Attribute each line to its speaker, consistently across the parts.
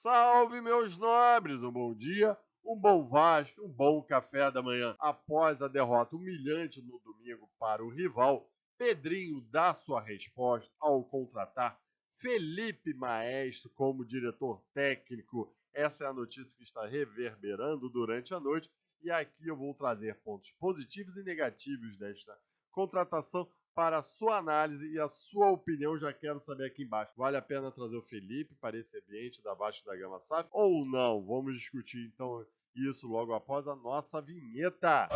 Speaker 1: Salve, meus nobres! Um bom dia, um bom Vasco, um bom café da manhã. Após a derrota humilhante no domingo para o rival, Pedrinho dá sua resposta ao contratar Felipe Maestro como diretor técnico. Essa é a notícia que está reverberando durante a noite e aqui eu vou trazer pontos positivos e negativos desta contratação para a sua análise e a sua opinião. Já quero saber aqui embaixo. Vale a pena trazer o Felipe para esse ambiente da Baixo da Gama SAF ou não? Vamos discutir então isso logo após a nossa vinheta.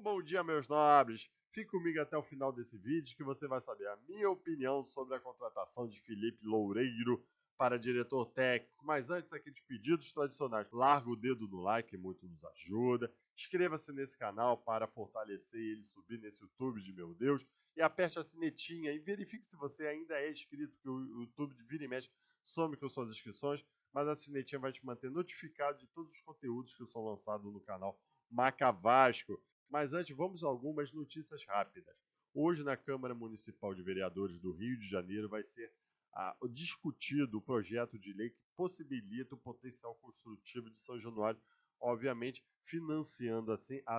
Speaker 1: Bom dia, meus nobres. Fique comigo até o final desse vídeo que você vai saber a minha opinião sobre a contratação de Felipe Loureiro para diretor técnico. Mas antes, aqueles pedidos tradicionais. Larga o dedo no like, muito nos ajuda. Inscreva-se nesse canal para fortalecer ele subir nesse YouTube de meu Deus. E aperte a sinetinha e verifique se você ainda é inscrito, porque o YouTube de vira e mexe some com suas inscrições. Mas a sinetinha vai te manter notificado de todos os conteúdos que são lançados no canal Maca Vasco. Mas antes, vamos a algumas notícias rápidas. Hoje, na Câmara Municipal de Vereadores do Rio de Janeiro, vai ser discutido o projeto de lei que possibilita o potencial construtivo de São Januário, obviamente financiando assim a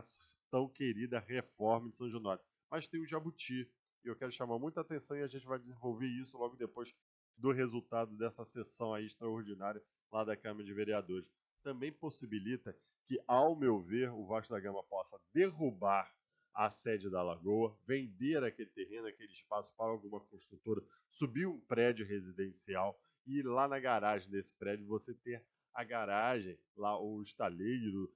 Speaker 1: tão querida reforma de São Januário. Mas tem o Jabuti, e eu quero chamar muita atenção e a gente vai desenvolver isso logo depois do resultado dessa sessão aí extraordinária lá da Câmara de Vereadores. Também possibilita que, ao meu ver, o Vasco da Gama possa derrubar a sede da Lagoa, vender aquele terreno, aquele espaço para alguma construtora, subir um prédio residencial e lá na garagem desse prédio você ter a garagem, lá o estaleiro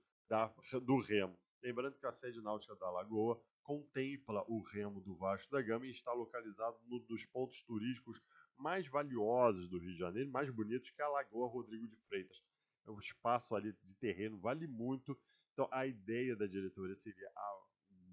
Speaker 1: do Remo. Lembrando que a sede náutica da Lagoa contempla o Remo do Vasco da Gama e está localizado num dos pontos turísticos mais valiosos do Rio de Janeiro, mais bonitos, que é a Lagoa Rodrigo de Freitas. O espaço ali de terreno vale muito. Então, a ideia da diretoria seria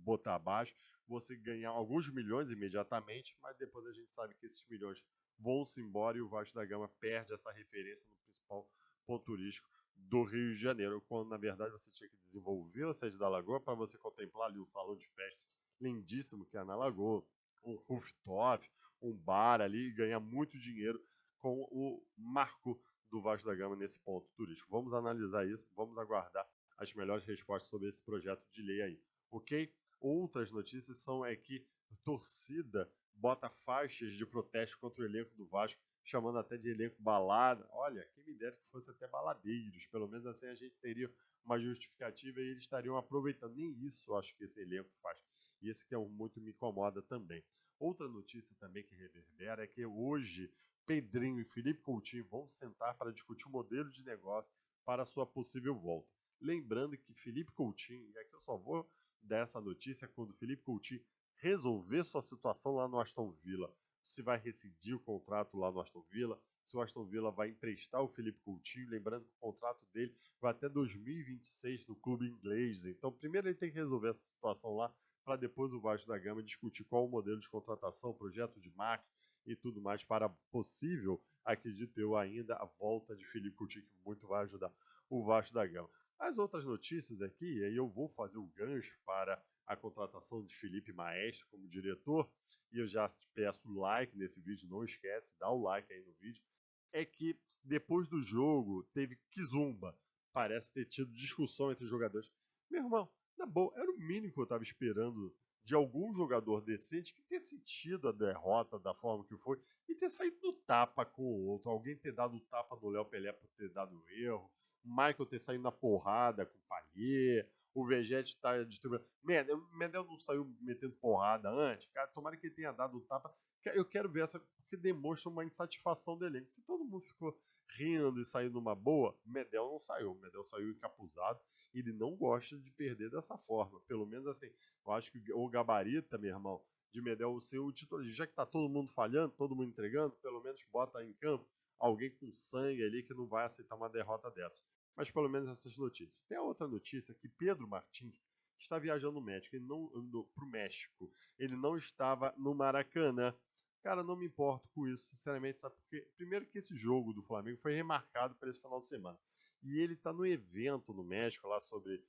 Speaker 1: botar abaixo, você ganhar alguns milhões imediatamente, mas depois a gente sabe que esses milhões vão-se embora e o Vasco da Gama perde essa referência no principal ponto turístico do Rio de Janeiro, quando na verdade você tinha que desenvolver a sede da Lagoa para você contemplar ali um salão de festas lindíssimo que é na Lagoa, um rooftop, um bar ali e ganhar muito dinheiro com o marco do Vasco da Gama nesse ponto turístico. Vamos analisar isso, vamos aguardar as melhores respostas sobre esse projeto de lei aí, ok? Outras notícias são que a torcida bota faixas de protesto contra o elenco do Vasco, chamando até de elenco balada. Olha, quem me dera que fosse até baladeiros, pelo menos assim a gente teria uma justificativa e eles estariam aproveitando. Nem isso eu acho que esse elenco faz. E esse que é muito me incomoda também. Outra notícia também que reverbera é que hoje Pedrinho e Felipe Coutinho vão sentar para discutir o modelo de negócio para a sua possível volta. Lembrando que Felipe Coutinho, e aqui eu só vou dar essa notícia quando Felipe Coutinho resolver sua situação lá no Aston Villa, se vai rescindir o contrato lá no Aston Villa, se o Aston Villa vai emprestar o Felipe Coutinho, lembrando que o contrato dele vai até 2026 no clube inglês. Então, primeiro ele tem que resolver essa situação lá, para depois o Vasco da Gama discutir qual o modelo de contratação, projeto de marketing e tudo mais para possível, acredito eu ainda, a volta de Felipe Coutinho, que muito vai ajudar o Vasco da Gama. As outras notícias aqui, aí eu vou fazer o gancho para a contratação de Felipe Maestro como diretor, e eu já te peço like nesse vídeo, não esquece, dá o like aí no vídeo, é que depois do jogo teve Kizumba, parece ter tido discussão entre os jogadores. Meu irmão, na boa, era o mínimo que eu estava esperando de algum jogador decente que ter sentido a derrota da forma que foi e ter saído no tapa com o outro. Alguém ter dado o tapa no Léo Pelé por ter dado o erro, o Michael ter saído na porrada com o Payet, o Vegete tá distribuindo. Medel não saiu metendo porrada antes, cara. Tomara que ele tenha dado o tapa. Eu quero ver essa, porque demonstra uma insatisfação dele. Se todo mundo ficou rindo e saindo numa boa, Medel não saiu. Medel saiu encapuzado. Ele não gosta de perder dessa forma. Pelo menos assim, eu acho que o gabarita, meu irmão, de Medel ser o titular. Já que tá todo mundo falhando, todo mundo entregando, pelo menos bota em campo alguém com sangue ali que não vai aceitar uma derrota dessa. Mas pelo menos essas notícias. Tem a outra notícia que Pedro Martins está viajando no México, para o México. Ele não estava no Maracanã Cara, não me importo com isso, sinceramente, sabe? Porque, primeiro que esse jogo do Flamengo foi remarcado para esse final de semana. E ele tá no evento no México lá sobre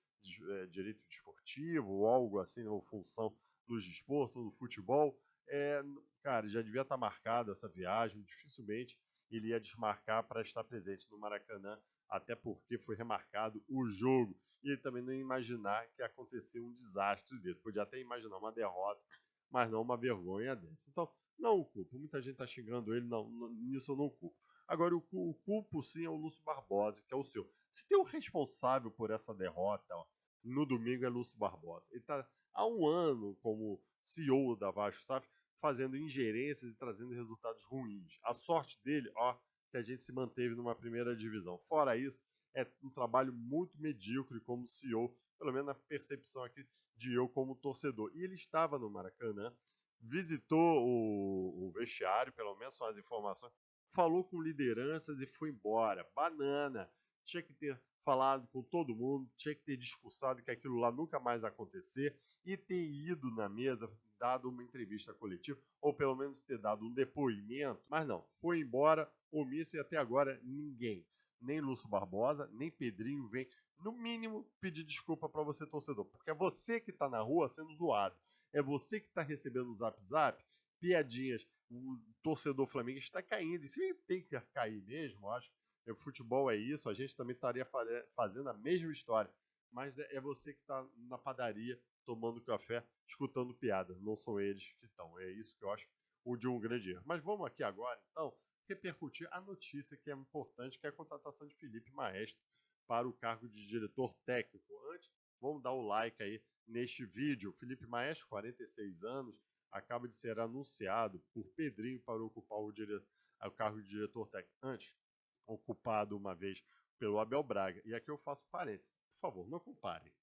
Speaker 1: direito desportivo ou algo assim, ou função do desporto, do futebol. É, cara, já devia estar marcado essa viagem, dificilmente ele ia desmarcar para estar presente no Maracanã, até porque foi remarcado o jogo. E ele também não ia imaginar que ia acontecer um desastre dele. Podia até imaginar uma derrota, mas não uma vergonha dessa. Então, não o culpo. Muita gente está xingando ele, nisso eu não culpo. Agora, o culpo sim é o Lúcio Barbosa, que é o seu. Se tem um responsável por essa derrota, ó, no domingo é Lúcio Barbosa. Ele está há um ano como CEO da Vasco, sabe? Fazendo ingerências e trazendo resultados ruins. A sorte dele, ó, que a gente se manteve numa primeira divisão. Fora isso, é um trabalho muito medíocre como CEO, pelo menos na percepção aqui de eu como torcedor. E ele estava no Maracanã, visitou o vestiário, pelo menos são as informações, falou com lideranças e foi embora. Banana. Tinha que ter falado com todo mundo, tinha que ter discursado que aquilo lá nunca mais ia acontecer e ter ido na mesa, dado uma entrevista coletiva, ou pelo menos ter dado um depoimento, mas não, foi embora, omisso, e até agora ninguém, nem Lúcio Barbosa, nem Pedrinho vem, no mínimo, pedir desculpa para você, torcedor, porque é você que está na rua sendo zoado, é você que está recebendo o zap zap, piadinhas, o torcedor flamenguista está caindo, e se ele tem que cair mesmo, acho que o futebol é isso, a gente também estaria fazendo a mesma história, mas é você que está na padaria tomando café, escutando piada. Não são eles que estão. É isso que eu acho o de um grande erro. Mas vamos aqui agora, então, repercutir a notícia que é importante, que é a contratação de Felipe Maestro para o cargo de diretor técnico. Antes, vamos dar o like aí neste vídeo. Felipe Maestro, 46 anos, acaba de ser anunciado por Pedrinho para ocupar o cargo de diretor técnico. Antes, ocupado uma vez pelo Abel Braga. E aqui eu faço parênteses. Por favor, não comparem.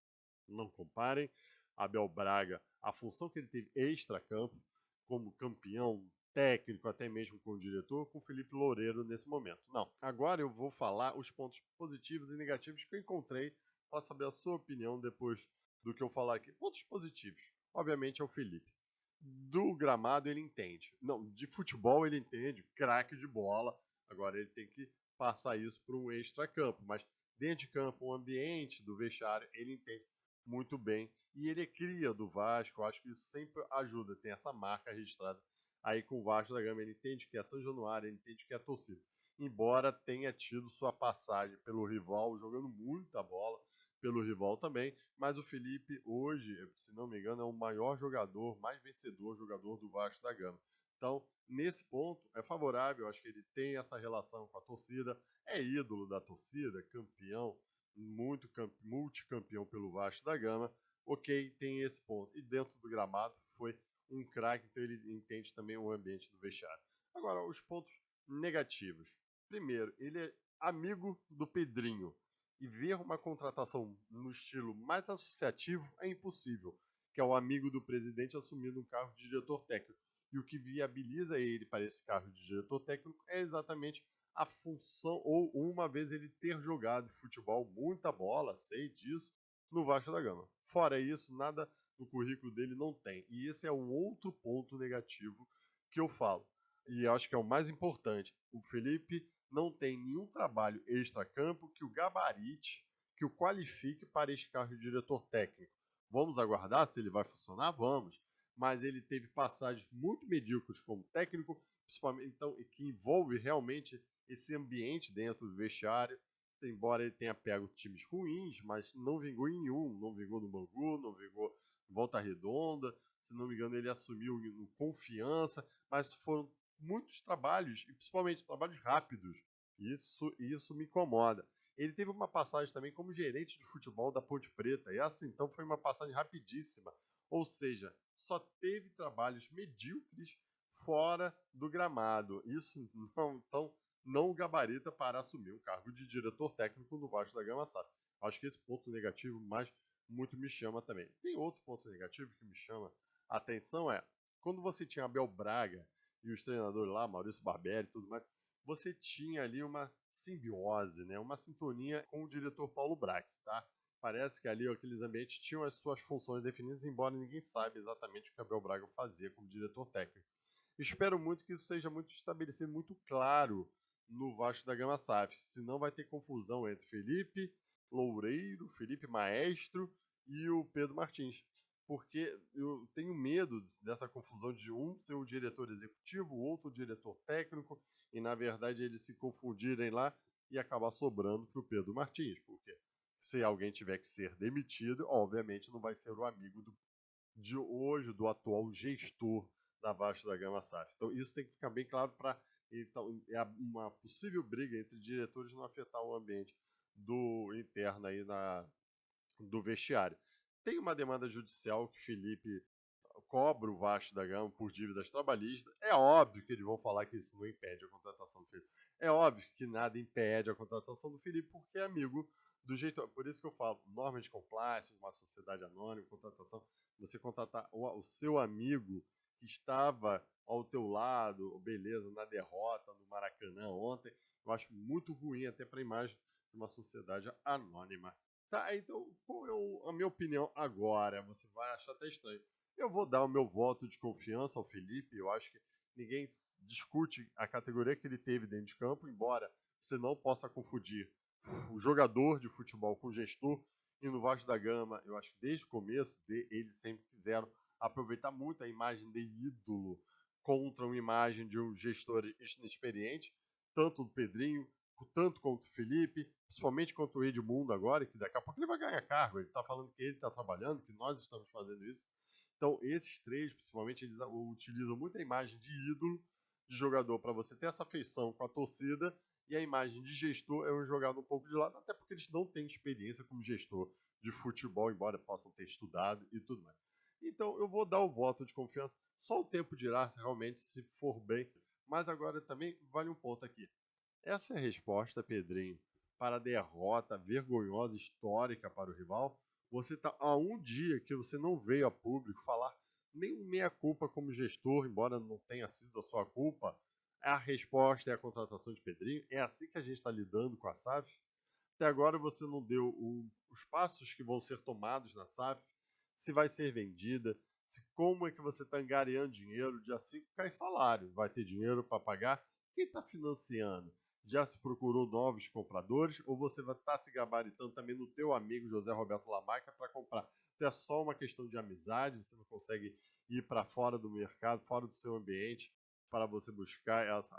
Speaker 1: Não comparem. Abel Braga, a função que ele teve extra-campo, como campeão, técnico, até mesmo como diretor, com Felipe Loureiro nesse momento. Não. Agora eu vou falar os pontos positivos e negativos que eu encontrei para saber a sua opinião depois do que eu falar aqui. Pontos positivos, obviamente, é o Felipe. Do gramado ele entende. Não, de futebol ele entende, craque de bola. Agora ele tem que passar isso para um extra-campo. Mas dentro de campo, o ambiente do vestiário, ele entende muito bem. E ele é cria do Vasco, eu acho que isso sempre ajuda. Tem essa marca registrada aí com o Vasco da Gama. Ele entende que é São Januário, ele entende que é torcida. Embora tenha tido sua passagem pelo rival, jogando muita bola pelo rival também, mas o Felipe hoje, se não me engano, é o maior jogador, mais vencedor jogador do Vasco da Gama. Então, nesse ponto, é favorável, acho que ele tem essa relação com a torcida, é ídolo da torcida, campeão, multicampeão pelo Vasco da Gama, ok, tem esse ponto. E dentro do gramado foi um craque, então ele entende também o ambiente do vestiário. Agora, os pontos negativos. Primeiro, ele é amigo do Pedrinho. E ver uma contratação no estilo mais associativo é impossível, que é o amigo do presidente assumindo um cargo de diretor técnico. E o que viabiliza ele para esse cargo de diretor técnico é exatamente a função, ou uma vez ele ter jogado futebol, muita bola, sei disso, no Vasco da Gama. Fora isso, nada no currículo dele não tem. E esse é um outro ponto negativo que eu falo. E acho que é o mais importante. O Felipe não tem nenhum trabalho extra-campo que o gabarite, que o qualifique para este cargo de diretor técnico. Vamos aguardar se ele vai funcionar? Vamos. Mas ele teve passagens muito medíocres como técnico, principalmente então, que envolve realmente esse ambiente dentro do vestiário. Embora ele tenha pego times ruins, mas não vingou em nenhum. Não vingou no Bangu, não vingou em Volta Redonda. Se não me engano, ele assumiu no Confiança, mas foram muitos trabalhos, e principalmente trabalhos rápidos. Isso me incomoda. Ele teve uma passagem também como gerente de futebol da Ponte Preta, e assim, então foi uma passagem rapidíssima. Ou seja, só teve trabalhos medíocres fora do gramado. Isso não, então, não o gabarita para assumir o cargo de diretor técnico no Vasco da Gama SAF. Acho que esse ponto negativo mais muito me chama também. Tem outro ponto negativo que me chama a atenção quando você tinha Abel Braga e os treinadores lá, Maurício Barbieri e tudo mais, você tinha ali uma simbiose, né? Uma sintonia com o diretor Paulo Brax, tá? Parece que ali aqueles ambientes tinham as suas funções definidas, embora ninguém saiba exatamente o que Abel Braga fazia como diretor técnico. Espero muito que isso seja muito estabelecido, muito claro no Vasco da Gama SAF, senão vai ter confusão entre Felipe Loureiro, Felipe Maestro e o Pedro Martins. Porque eu tenho medo dessa confusão de um ser o diretor executivo, o outro o diretor técnico, e na verdade eles se confundirem lá e acabar sobrando para o Pedro Martins. Porque se alguém tiver que ser demitido, obviamente não vai ser o amigo de hoje, do atual gestor da Vasco da Gama SAF. Então isso tem que ficar bem claro para então, uma possível briga entre diretores não afetar o ambiente do interno aí do vestiário. Tem uma demanda judicial que Felipe cobra o Vasco da Gama por dívidas trabalhistas. É óbvio que eles vão falar que isso não impede a contratação do Felipe. É óbvio que nada impede a contratação do Felipe porque é amigo do jeito. Por isso que eu falo, norma de compliance, uma sociedade anônima, contratação, você contratar o seu amigo que estava ao teu lado, beleza, na derrota no Maracanã ontem, eu acho muito ruim até para a imagem de uma sociedade anônima. Tá, então qual é a minha opinião agora? Você vai achar até estranho. Eu vou dar o meu voto de confiança ao Felipe. Eu acho que ninguém discute a categoria que ele teve dentro de campo, embora você não possa confundir o jogador de futebol com o gestor. E no Vasco da Gama, eu acho que desde o começo eles sempre quiseram aproveitar muito a imagem de ídolo contra uma imagem de um gestor inexperiente, tanto do Pedrinho, tanto quanto o Felipe, principalmente quanto o Edmundo agora, que daqui a pouco ele vai ganhar cargo. Ele está falando que ele está trabalhando, que nós estamos fazendo isso. Então, esses três, principalmente, eles utilizam muito a imagem de ídolo de jogador para você ter essa afeição com a torcida, e a imagem de gestor é um jogador um pouco de lado, até porque eles não têm experiência como gestor de futebol, embora possam ter estudado e tudo mais. Então, eu vou dar o voto de confiança. Só o tempo dirá realmente se for bem. Mas agora também vale um ponto aqui. Essa é a resposta, Pedrinho, para a derrota vergonhosa histórica para o rival. Você está há um dia que você não veio a público falar nenhum meia-culpa como gestor, embora não tenha sido a sua culpa. A resposta é a contratação de Pedrinho. É assim que a gente está lidando com a SAF. Até agora você não deu os passos que vão ser tomados na SAF, se vai ser vendida, se como é que você está angariando dinheiro, dia 5 cai salário, vai ter dinheiro para pagar. Quem está financiando? Já se procurou novos compradores ou você vai estar se gabaritando também no teu amigo José Roberto Lamarca para comprar? Então é só uma questão de amizade, você não consegue ir para fora do mercado, fora do seu ambiente para você buscar essa.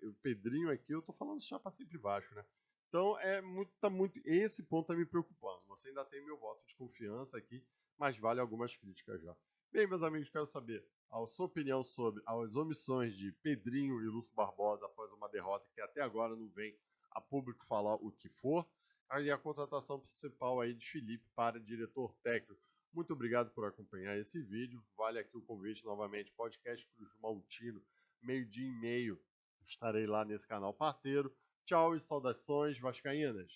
Speaker 1: O Pedrinho aqui, eu estou falando chapa sempre Vasco, né? Então é muito, tá muito. Esse ponto está me preocupando. Você ainda tem meu voto de confiança aqui, mas vale algumas críticas já. Bem, meus amigos, quero saber a sua opinião sobre as omissões de Pedrinho e Lúcio Barbosa após uma derrota que até agora não vem a público falar o que for. Aí a contratação principal aí de Felipe para diretor técnico. Muito obrigado por acompanhar esse vídeo. Vale aqui o convite novamente, podcast Cruz Maltino, meio-dia e meio. Estarei lá nesse canal parceiro. Tchau e saudações vascaínas.